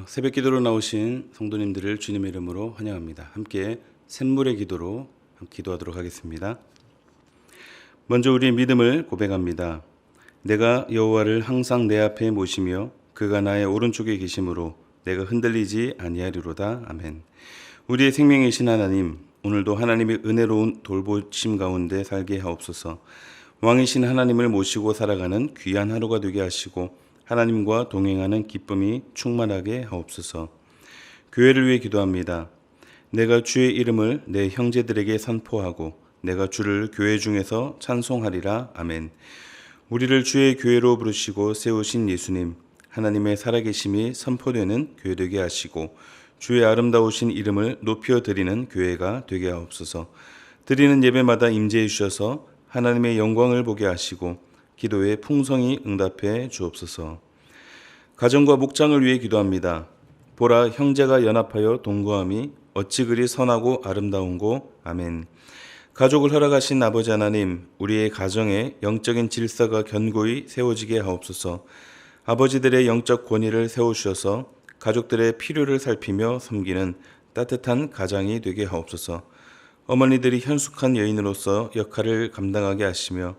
새벽 기도로 나오신 성도님들을 주님의 이름으로 환영합니다. 함께 샘물의 기도로 기도하도록 하겠습니다. 먼저 우리의 믿음을 고백합니다. 내가 여호와를 항상 내 앞에 모시며 그가 나의 오른쪽에 계심으로 내가 흔들리지 아니하리로다. 아멘. 우리의 생명이신 하나님, 오늘도 하나님의 은혜로운 돌보심 가운데 살게 하옵소서. 왕이신 하나님을 모시고 살아가는 귀한 하루가 되게 하시고 하나님과 동행하는 기쁨이 충만하게 하옵소서. 교회를 위해 기도합니다. 내가 주의 이름을 내 형제들에게 선포하고 내가 주를 교회 중에서 찬송하리라. 아멘. 우리를 주의 교회로 부르시고 세우신 예수님, 하나님의 살아계심이 선포되는 교회 되게 하시고 주의 아름다우신 이름을 높여 드리는 교회가 되게 하옵소서. 드리는 예배마다 임재해 주셔서 하나님의 영광을 보게 하시고 기도에 풍성히 응답해 주옵소서. 가정과 목장을 위해 기도합니다. 보라, 형제가 연합하여 동거함이 어찌 그리 선하고 아름다운고. 아멘. 가족을 허락하신 아버지 하나님, 우리의 가정에 영적인 질서가 견고히 세워지게 하옵소서. 아버지들의 영적 권위를 세우셔서 가족들의 필요를 살피며 섬기는 따뜻한 가장이 되게 하옵소서. 어머니들이 현숙한 여인으로서 역할을 감당하게 하시며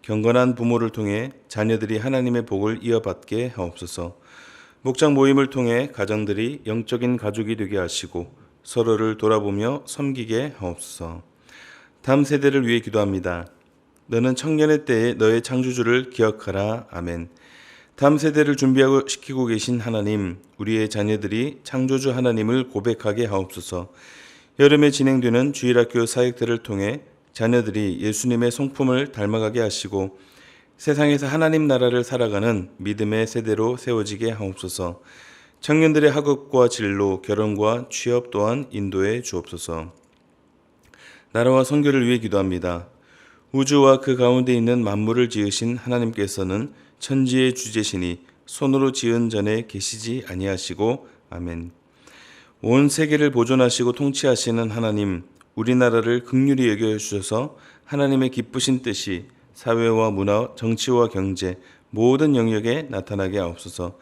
경건한 부모를 통해 자녀들이 하나님의 복을 이어받게 하옵소서. 목장 모임을 통해 가정들이 영적인 가족이 되게 하시고 서로를 돌아보며 섬기게 하옵소서. 다음 세대를 위해 기도합니다. 너는 청년의 때에 너의 창조주를 기억하라. 아멘. 다음 세대를 준비하고 시키고 계신 하나님, 우리의 자녀들이 창조주 하나님을 고백하게 하옵소서. 여름에 진행되는 주일학교 사역들을 통해 자녀들이 예수님의 성품을 닮아가게 하시고 세상에서 하나님 나라를 살아가는 믿음의 세대로 세워지게 하옵소서. 청년들의 학업과 진로, 결혼과 취업 또한 인도해 주옵소서. 나라와 선교를 위해 기도합니다. 우주와 그 가운데 있는 만물을 지으신 하나님께서는 천지의 주제시니 손으로 지은 전에 계시지 아니하시고. 아멘. 온 세계를 보존하시고 통치하시는 하나님, 우리나라를 긍휼히 여겨주셔서 하나님의 기쁘신 뜻이 사회와 문화, 정치와 경제 모든 영역에 나타나게 하옵소서.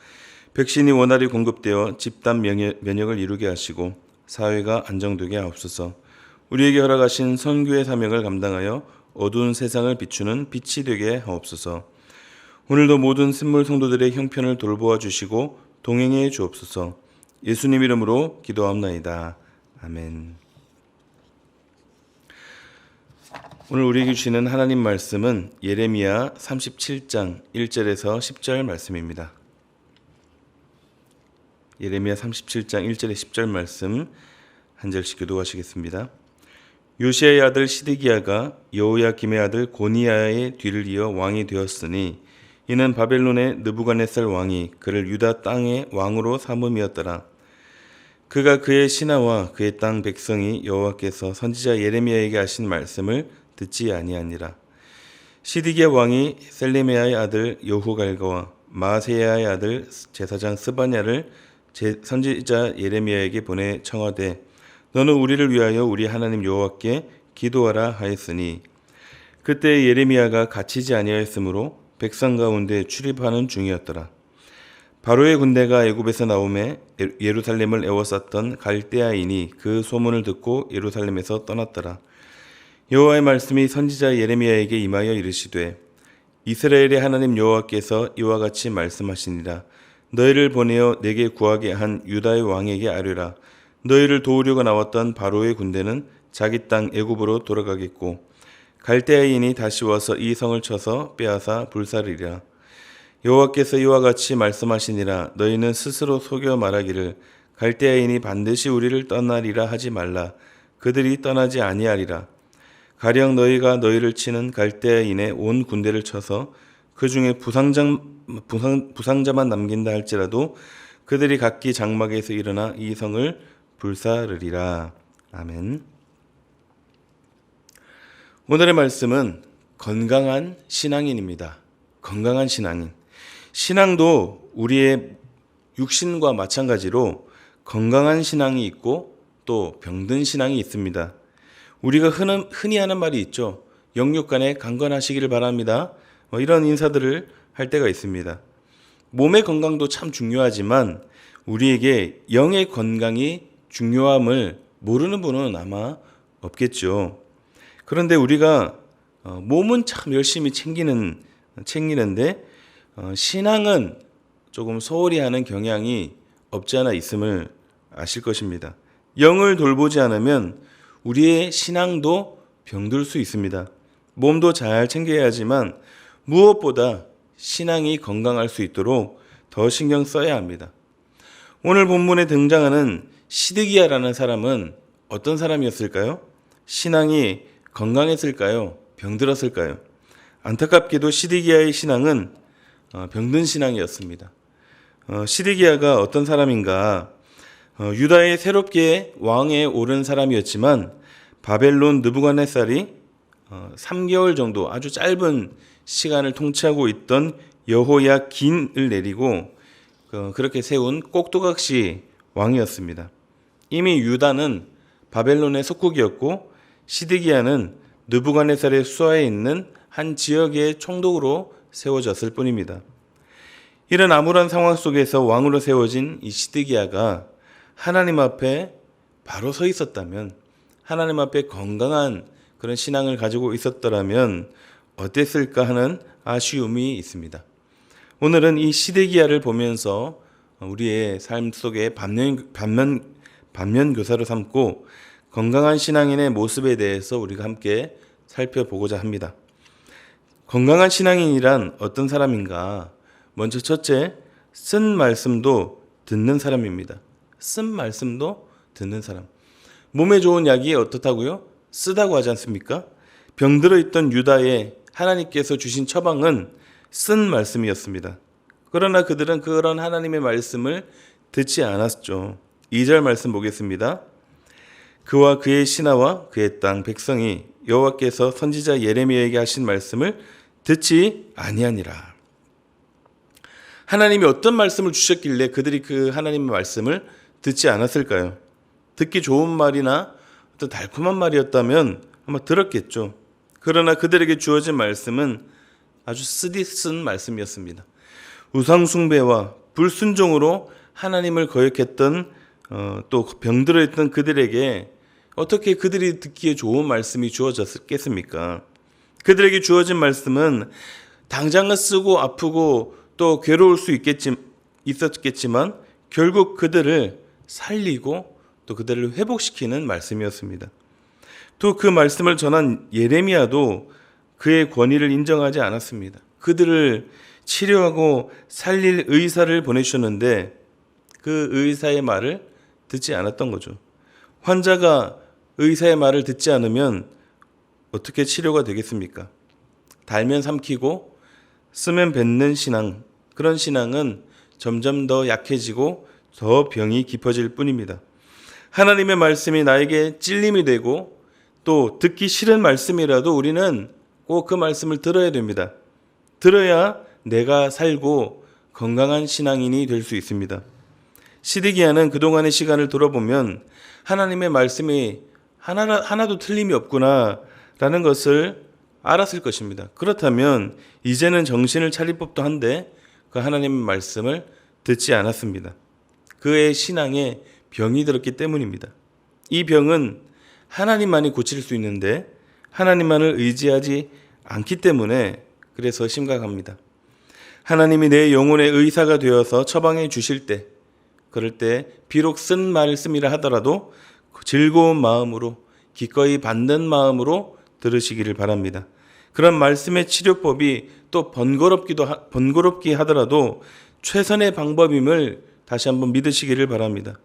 백신이 원활히 공급되어 집단 면역을 이루게 하시고 사회가 안정되게 하옵소서. 우리에게 허락하신 선교의 사명을 감당하여 어두운 세상을 비추는 빛이 되게 하옵소서. 오늘도 모든 샘물 성도들의 형편을 돌보아 주시고 동행해 주옵소서. 예수님 이름으로 기도합나이다. 아멘. 오늘 우리에게 주시는 하나님 말씀은 예레미야 37장 1절에서 10절 말씀입니다. 예레미야 37장 1절에 10절 말씀 한 절씩 교독하시겠습니다. 요시야의 아들 시드기야가 여호야김의 아들 고니야의 뒤를 이어 왕이 되었으니 이는 바벨론의 느부갓네살 왕이 그를 유다 땅의 왕으로 삼음이었더라. 그가 그의 신하와 그의 땅 백성이 여호와께서 선지자 예레미야에게 하신 말씀을 듣지 아니하니라. 시드기야 왕이 셀레메야의 아들 여후갈과와 마세야의 아들 제사장 스바냐를 선지자 예레미야에게 보내 청하되 너는 우리를 위하여 우리 하나님 여호와께 기도하라 하였으니 그때 예레미야가 갇히지 아니하였으므로 백성 가운데 출입하는 중이었더라. 바로의 군대가 애굽에서 나오매 예루살렘을 에워쌌던 갈대아인이 그 소문을 듣고 예루살렘에서 떠났더라. 여호와의 말씀이 선지자 예레미야에게 임하여 이르시되 이스라엘의 하나님 여호와께서 이와 같이 말씀하시니라. 너희를 보내어 내게 구하게 한 유다의 왕에게 아뢰라. 너희를 도우려고 나왔던 바로의 군대는 자기 땅 애굽으로 돌아가겠고 갈대아인이 다시 와서 이 성을 쳐서 빼앗아 불사르리라. 여호와께서 이와 같이 말씀하시니라. 너희는 스스로 속여 말하기를 갈대아인이 반드시 우리를 떠나리라 하지 말라. 그들이 떠나지 아니하리라. 가령 너희가 너희를 치는 갈대아인의 온 군대를 쳐서 그 중에 부상자만 남긴다 할지라도 그들이 각기 장막에서 일어나 이 성을 불사르리라. 아멘. 오늘의 말씀은 건강한 신앙인입니다. 건강한 신앙인. 신앙도 우리의 육신과 마찬가지로 건강한 신앙이 있고 또 병든 신앙이 있습니다. 우리가 흔히 하는 말이 있죠. 영육간에 강건하시기를 바랍니다. 이런 인사들을 할 때가 있습니다. 몸의 건강도 참 중요하지만 우리에게 영의 건강이 중요함을 모르는 분은 아마 없겠죠. 그런데 우리가 몸은 참 열심히 챙기는데 신앙은 조금 소홀히 하는 경향이 없지 않아 있음을 아실 것입니다. 영을 돌보지 않으면 우리의 신앙도 병들 수 있습니다. 몸도 잘 챙겨야 하지만 무엇보다 신앙이 건강할 수 있도록 더 신경 써야 합니다. 오늘 본문에 등장하는 시드기야라는 사람은 어떤 사람이었을까요? 신앙이 건강했을까요? 병들었을까요? 안타깝게도 시드기야의 신앙은 병든 신앙이었습니다. 시드기야가 어떤 사람인가? 유다에 새롭게 왕에 오른 사람이었지만 바벨론 느부갓네살이 3개월 정도 아주 짧은 시간을 통치하고 있던 여호야긴을 내리고 그렇게 세운 꼭두각시 왕이었습니다. 이미 유다는 바벨론의 속국이었고 시드기야는 느부갓네살의 수하에 있는 한 지역의 총독으로 세워졌을 뿐입니다. 이런 암울한 상황 속에서 왕으로 세워진 이 시드기야가 하나님 앞에 바로 서 있었다면, 하나님 앞에 건강한 그런 신앙을 가지고 있었더라면 어땠을까 하는 아쉬움이 있습니다. 오늘은 이 시드기야를 보면서 우리의 삶 속에 반면 교사로 삼고 건강한 신앙인의 모습에 대해서 우리가 함께 살펴보고자 합니다. 건강한 신앙인이란 어떤 사람인가? 먼저 첫째, 쓴 말씀도 듣는 사람입니다. 쓴 말씀도 듣는 사람. 몸에 좋은 약이 어떻다고요? 쓰다고 하지 않습니까? 병들어 있던 유다에 하나님께서 주신 처방은 쓴 말씀이었습니다. 그러나 그들은 그런 하나님의 말씀을 듣지 않았죠. 2절 말씀 보겠습니다. 그와 그의 신하와 그의 땅 백성이 여호와께서 선지자 예레미야에게 하신 말씀을 듣지 아니하니라. 하나님이 어떤 말씀을 주셨길래 그들이 그 하나님의 말씀을 듣지 않았을까요? 듣기 좋은 말이나 어떤 달콤한 말이었다면 아마 들었겠죠. 그러나 그들에게 주어진 말씀은 아주 쓰디쓴 말씀이었습니다. 우상 숭배와 불순종으로 하나님을 거역했던 또 병들어 있던 그들에게 어떻게 그들이 듣기에 좋은 말씀이 주어졌겠습니까? 그들에게 주어진 말씀은 당장은 쓰고 아프고 또 괴로울 수 있었겠지만 결국 그들을 살리고 또 그들을 회복시키는 말씀이었습니다. 또 그 말씀을 전한 예레미야도 그의 권위를 인정하지 않았습니다. 그들을 치료하고 살릴 의사를 보내주셨는데 그 의사의 말을 듣지 않았던 거죠. 환자가 의사의 말을 듣지 않으면 어떻게 치료가 되겠습니까? 달면 삼키고 쓰면 뱉는 신앙, 그런 신앙은 점점 더 약해지고 더 병이 깊어질 뿐입니다. 하나님의 말씀이 나에게 찔림이 되고 또 듣기 싫은 말씀이라도 우리는 꼭 그 말씀을 들어야 됩니다. 들어야 내가 살고 건강한 신앙인이 될 수 있습니다. 시드기야는 그동안의 시간을 돌아보면 하나님의 말씀이 하나도 틀림이 없구나 라는 것을 알았을 것입니다. 그렇다면 이제는 정신을 차릴 법도 한데 그 하나님의 말씀을 듣지 않았습니다. 그의 신앙에 병이 들었기 때문입니다. 이 병은 하나님만이 고칠 수 있는데 하나님만을 의지하지 않기 때문에 그래서 심각합니다. 하나님이 내 영혼의 의사가 되어서 처방해 주실 때, 그럴 때 비록 쓴 말씀이라 하더라도 즐거운 마음으로 기꺼이 받는 마음으로 들으시기를 바랍니다. 그런 말씀의 치료법이 또 번거롭게 하더라도 최선의 방법임을 다시 한번 믿으시기를 바랍니다.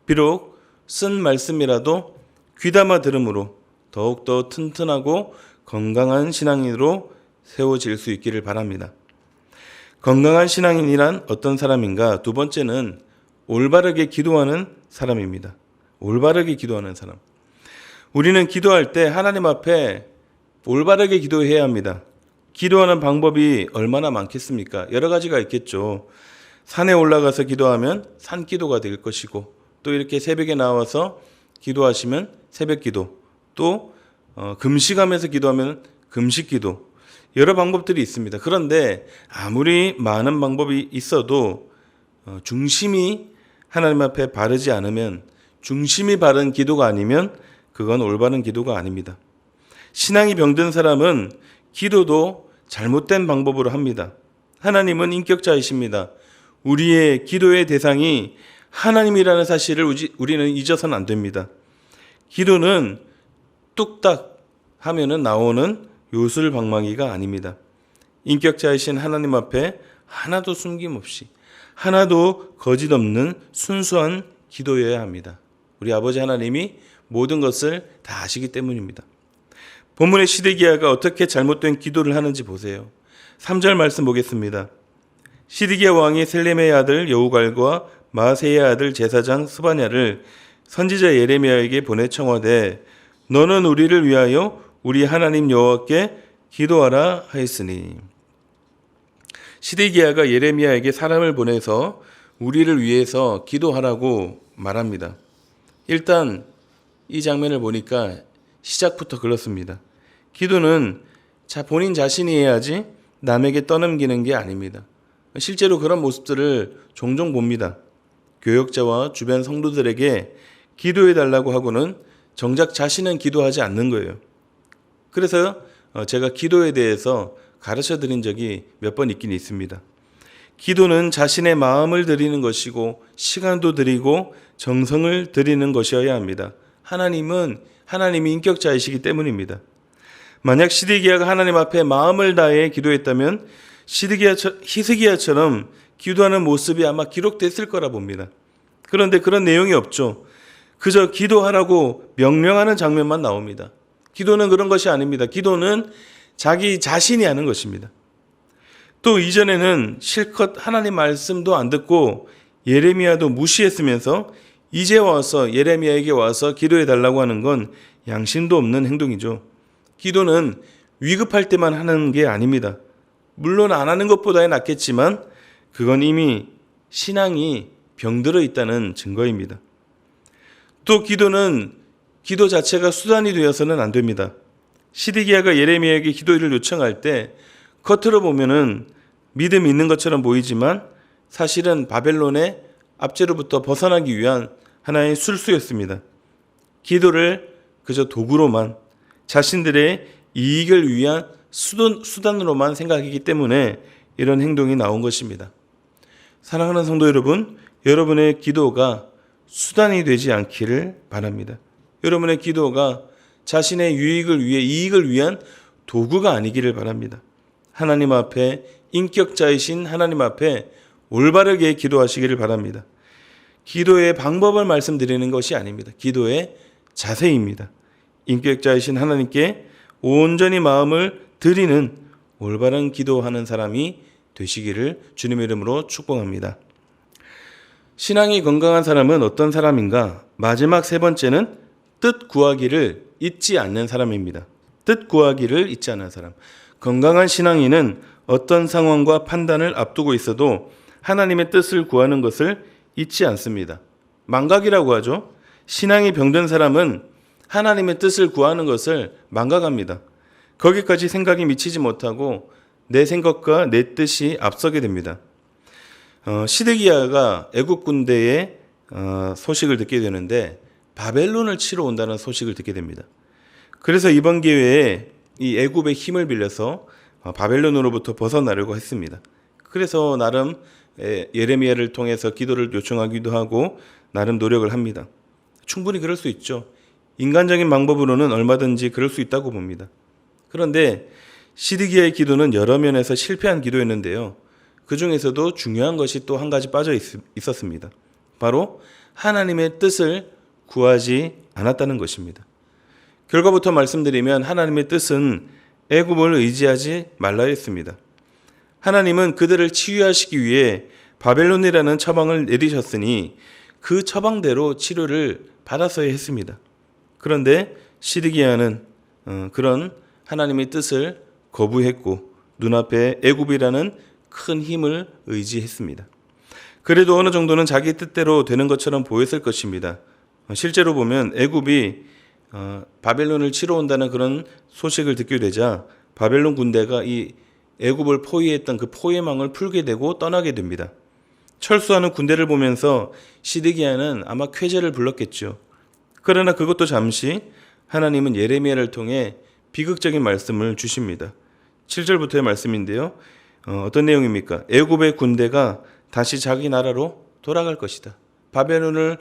비록 쓴 말씀이라도 귀담아 들음으로 더욱더 튼튼하고 건강한 신앙인으로 세워질 수 있기를 바랍니다. 건강한 신앙인이란 어떤 사람인가? 두 번째는 올바르게 기도하는 사람입니다. 올바르게 기도하는 사람. 우리는 기도할 때 하나님 앞에 올바르게 기도해야 합니다. 기도하는 방법이 얼마나 많겠습니까? 여러 가지가 있겠죠. 산에 올라가서 기도하면 산기도가 될 것이고, 또 이렇게 새벽에 나와서 기도하시면 새벽기도, 또 금식하면서 기도하면 금식기도, 여러 방법들이 있습니다. 그런데 아무리 많은 방법이 있어도 중심이 하나님 앞에 바르지 않으면, 중심이 바른 기도가 아니면 그건 올바른 기도가 아닙니다. 신앙이 병든 사람은 기도도 잘못된 방법으로 합니다. 하나님은 인격자이십니다. 우리의 기도의 대상이 하나님이라는 사실을 우리는 잊어서는 안 됩니다. 기도는 뚝딱 하면은 나오는 요술방망이가 아닙니다. 인격자이신 하나님 앞에 하나도 숨김없이, 하나도 거짓 없는 순수한 기도여야 합니다. 우리 아버지 하나님이 모든 것을 다 아시기 때문입니다. 본문의 시드기야가 어떻게 잘못된 기도를 하는지 보세요. 3절 말씀 보겠습니다. 시드기야 왕이 셀렘의 아들 여우갈과 마세의 아들 제사장 스바냐를 선지자 예레미야에게 보내 청하되 너는 우리를 위하여 우리 하나님 여호와께 기도하라 하였으니. 시드기야가 예레미야에게 사람을 보내서 우리를 위해서 기도하라고 말합니다. 일단 이 장면을 보니까 시작부터 그렇습니다. 기도는 본인 자신이 해야지 남에게 떠넘기는 게 아닙니다. 실제로 그런 모습들을 종종 봅니다. 교역자와 주변 성도들에게 기도해달라고 하고는 정작 자신은 기도하지 않는 거예요. 그래서 제가 기도에 대해서 가르쳐 드린 적이 몇 번 있긴 있습니다. 기도는 자신의 마음을 드리는 것이고 시간도 드리고 정성을 드리는 것이어야 합니다. 하나님이 인격자이시기 때문입니다. 만약 시드기야가 하나님 앞에 마음을 다해 기도했다면 히스기야처럼 기도하는 모습이 아마 기록됐을 거라 봅니다. 그런데 그런 내용이 없죠. 그저 기도하라고 명령하는 장면만 나옵니다. 기도는 그런 것이 아닙니다. 기도는 자기 자신이 하는 것입니다. 또 이전에는 실컷 하나님 말씀도 안 듣고 예레미야도 무시했으면서 이제 와서 예레미야에게 와서 기도해 달라고 하는 건 양심도 없는 행동이죠. 기도는 위급할 때만 하는 게 아닙니다. 물론 안 하는 것보다야 낫겠지만 그건 이미 신앙이 병들어 있다는 증거입니다. 또 기도는 기도 자체가 수단이 되어서는 안 됩니다. 시드기야가 예레미야에게 기도를 요청할 때 겉으로 보면은 믿음이 있는 것처럼 보이지만 사실은 바벨론의 압제로부터 벗어나기 위한 하나의 술수였습니다. 기도를 그저 도구로만, 자신들의 이익을 위한 수단으로만 생각하기 때문에 이런 행동이 나온 것입니다. 사랑하는 성도 여러분, 여러분의 기도가 수단이 되지 않기를 바랍니다. 여러분의 기도가 자신의 이익을 위한 도구가 아니기를 바랍니다. 하나님 앞에, 인격자이신 하나님 앞에 올바르게 기도하시기를 바랍니다. 기도의 방법을 말씀드리는 것이 아닙니다. 기도의 자세입니다. 인격자이신 하나님께 온전히 마음을 드리는 올바른 기도하는 사람이 되시기를 주님의 이름으로 축복합니다. 신앙이 건강한 사람은 어떤 사람인가? 마지막 세 번째는 뜻 구하기를 잊지 않는 사람입니다. 뜻 구하기를 잊지 않는 사람. 건강한 신앙인은 어떤 상황과 판단을 앞두고 있어도 하나님의 뜻을 구하는 것을 잊지 않습니다. 망각이라고 하죠. 신앙이 병든 사람은 하나님의 뜻을 구하는 것을 망각합니다. 거기까지 생각이 미치지 못하고 내 생각과 내 뜻이 앞서게 됩니다. 시드기야가 애국 군대의 소식을 듣게 되는데 바벨론을 치러 온다는 소식을 듣게 됩니다. 그래서 이번 기회에 이 애굽의 힘을 빌려서 바벨론으로부터 벗어나려고 했습니다. 그래서 나름 예레미야를 통해서 기도를 요청하기도 하고 나름 노력을 합니다. 충분히 그럴 수 있죠. 인간적인 방법으로는 얼마든지 그럴 수 있다고 봅니다. 그런데 시드기야의 기도는 여러 면에서 실패한 기도였는데요. 그 중에서도 중요한 것이 또 한 가지 빠져 있었습니다. 바로 하나님의 뜻을 구하지 않았다는 것입니다. 결과부터 말씀드리면 하나님의 뜻은 애굽을 의지하지 말라 했습니다. 하나님은 그들을 치유하시기 위해 바벨론이라는 처방을 내리셨으니 그 처방대로 치료를 받았어야 했습니다. 그런데 시드기야는 그런 하나님의 뜻을 거부했고 눈앞에 애굽이라는 큰 힘을 의지했습니다. 그래도 어느 정도는 자기 뜻대로 되는 것처럼 보였을 것입니다. 실제로 보면 애굽이 바벨론을 치러 온다는 그런 소식을 듣게 되자 바벨론 군대가 이 애굽을 포위했던 그 포위망을 풀게 되고 떠나게 됩니다. 철수하는 군대를 보면서 시드기야는 아마 쾌재를 불렀겠죠. 그러나 그것도 잠시 하나님은 예레미야를 통해 비극적인 말씀을 주십니다. 7절부터의 말씀인데요. 어떤 내용입니까? 애굽의 군대가 다시 자기 나라로 돌아갈 것이다. 바벨론을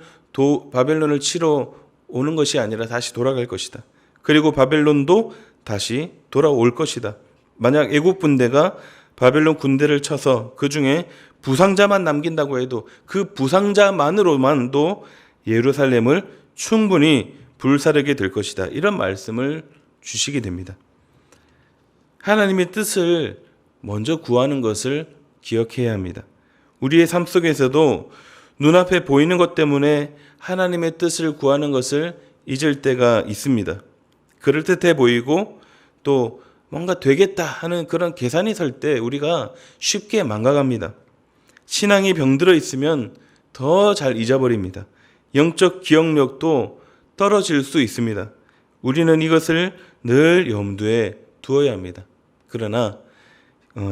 치러 오는 것이 아니라 다시 돌아갈 것이다. 그리고 바벨론도 다시 돌아올 것이다. 만약 애굽 군대가 바벨론 군대를 쳐서 그 중에 부상자만 남긴다고 해도 그 부상자만으로만도 예루살렘을 충분히 불사르게 될 것이다. 이런 말씀을 주시게 됩니다. 하나님의 뜻을 먼저 구하는 것을 기억해야 합니다. 우리의 삶 속에서도 눈앞에 보이는 것 때문에 하나님의 뜻을 구하는 것을 잊을 때가 있습니다. 그럴듯해 보이고 또 뭔가 되겠다 하는 그런 계산이 설 때 우리가 쉽게 망각합니다. 신앙이 병들어 있으면 더 잘 잊어버립니다. 영적 기억력도 떨어질 수 있습니다. 우리는 이것을 늘 염두에 두어야 합니다. 그러나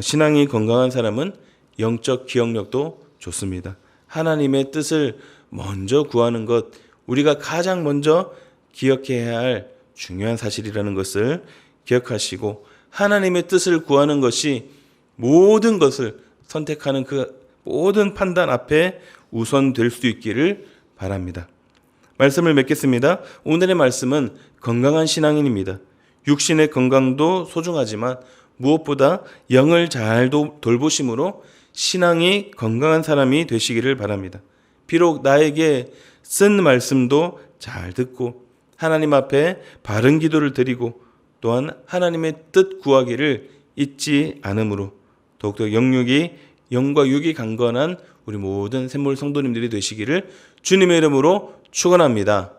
신앙이 건강한 사람은 영적 기억력도 좋습니다. 하나님의 뜻을 먼저 구하는 것, 우리가 가장 먼저 기억해야 할 중요한 사실이라는 것을 기억하시고 하나님의 뜻을 구하는 것이 모든 것을 선택하는 그 모든 판단 앞에 우선 될 수 있기를 바랍니다. 말씀을 맺겠습니다. 오늘의 말씀은 건강한 신앙인입니다. 육신의 건강도 소중하지만 무엇보다 영을 잘 돌보심으로 신앙이 건강한 사람이 되시기를 바랍니다. 비록 나에게 쓴 말씀도 잘 듣고 하나님 앞에 바른 기도를 드리고 또한 하나님의 뜻 구하기를 잊지 않으므로 더욱더 영과 육이 강건한 우리 모든 샘물 성도님들이 되시기를 주님의 이름으로 축원합니다.